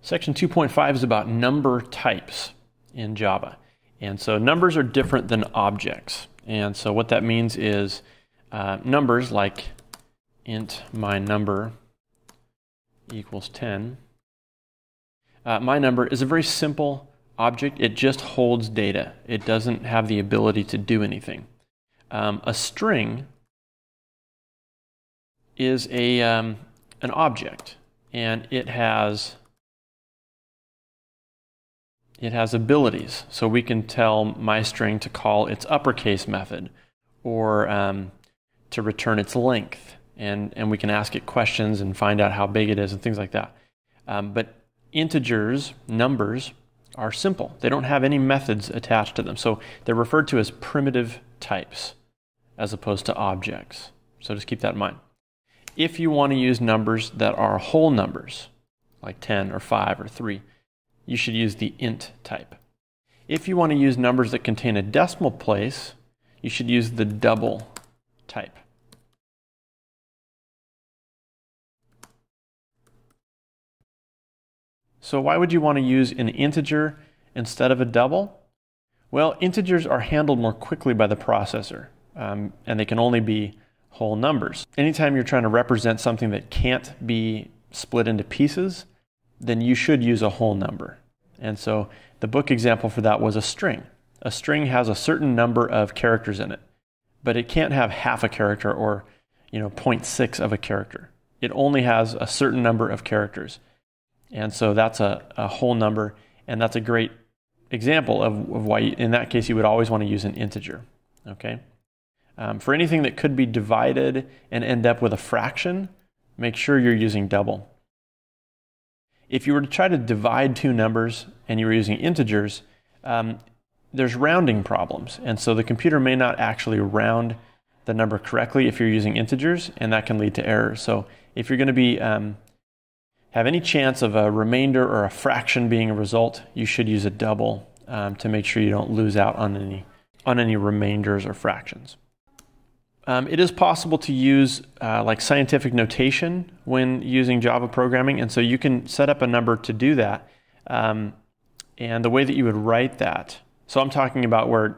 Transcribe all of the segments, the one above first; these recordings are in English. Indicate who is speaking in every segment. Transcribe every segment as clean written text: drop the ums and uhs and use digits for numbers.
Speaker 1: Section 2.5 is about number types in Java. And so numbers are different than objects. And so what that means is numbers like int my number equals 10. My number is a very simple object. It just holds data. It doesn't have the ability to do anything. A string is an object, and it has abilities. So we can tell myString to call its uppercase method, or to return its length, and we can ask it questions and find out how big it is and things like that. But integers, numbers, are simple. They don't have any methods attached to them. So they're referred to as primitive types as opposed to objects. So just keep that in mind. If you want to use numbers that are whole numbers, like 10 or 5 or 3, you should use the int type. If you want to use numbers that contain a decimal place, you should use the double type. So why would you want to use an integer instead of a double? Well, integers are handled more quickly by the processor, and they can only be whole numbers. Anytime you're trying to represent something that can't be split into pieces, then you should use a whole number. And so the book example for that was a string. A string has a certain number of characters in it, but it can't have half a character or 0.6 of a character. It only has a certain number of characters. And so that's a whole number, and that's a great example of why, in that case, you would always want to use an integer. Okay? For anything that could be divided and end up with a fraction, make sure you're using double. If you were to try to divide two numbers and you were using integers, there's rounding problems, and so the computer may not actually round the number correctly if you're using integers, and that can lead to errors. So if you're going to be have any chance of a remainder or a fraction being a result, you should use a double to make sure you don't lose out on any remainders or fractions. It is possible to use like scientific notation when using Java programming, and so you can set up a number to do that. And the way that you would write that, so I'm talking about where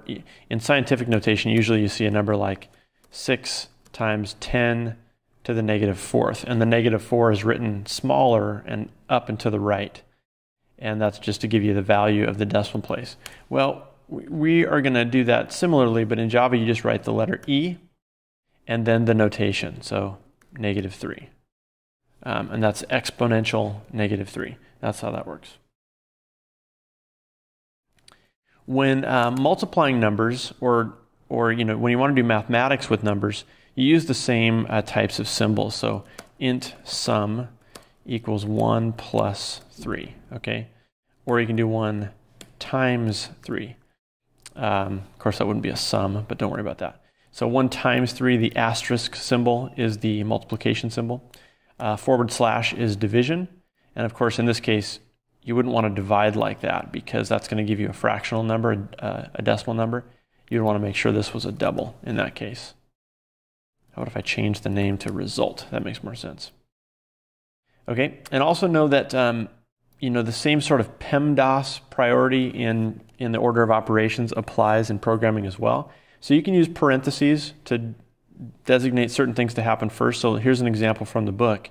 Speaker 1: in scientific notation usually you see a number like 6 times 10 to the -4th, and the -4 is written smaller and up and to the right, and that's just to give you the value of the decimal place. Well, we are going to do that similarly, but in Java you just write the letter E and then the notation, so -3, and that's exponential -3. That's how that works. When multiplying numbers, or when you want to do mathematics with numbers, you use the same types of symbols. So int sum equals 1 plus 3, okay? Or you can do 1 times 3. Of course, that wouldn't be a sum, but don't worry about that. So 1 times 3, the asterisk symbol is the multiplication symbol. / is division. And of course, in this case, you wouldn't want to divide like that because that's going to give you a fractional number, a decimal number. You'd want to make sure this was a double in that case. How about if I change the name to result? That makes more sense. Okay, and also know that the same sort of PEMDAS priority in the order of operations applies in programming as well. So you can use parentheses to designate certain things to happen first. So here's an example from the book.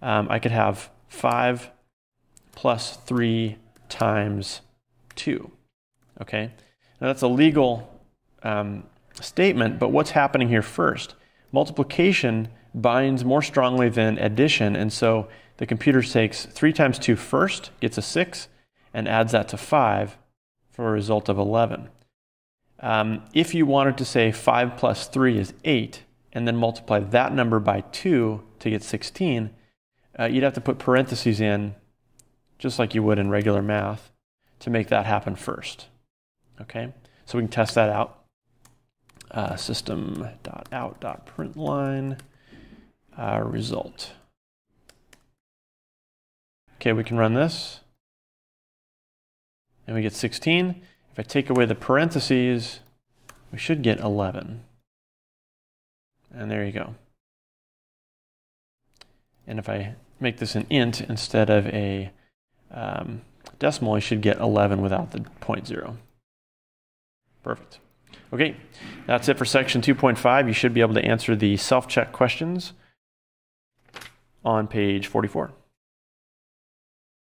Speaker 1: I could have 5 plus 3 times 2. Okay, now that's a legal statement, but what's happening here first? Multiplication binds more strongly than addition, and so the computer takes 3 times 2 first, gets a 6, and adds that to 5 for a result of 11. If you wanted to say 5 plus 3 is 8, and then multiply that number by 2 to get 16, you'd have to put parentheses in, just like you would in regular math, to make that happen first. Okay, so we can test that out. System.out.println result. Okay, we can run this, and we get 16. If I take away the parentheses, we should get 11. And there you go. And if I make this an int instead of a decimal, you should get 11 without the 0.0. Perfect. Okay, that's it for section 2.5. You should be able to answer the self-check questions on page 44.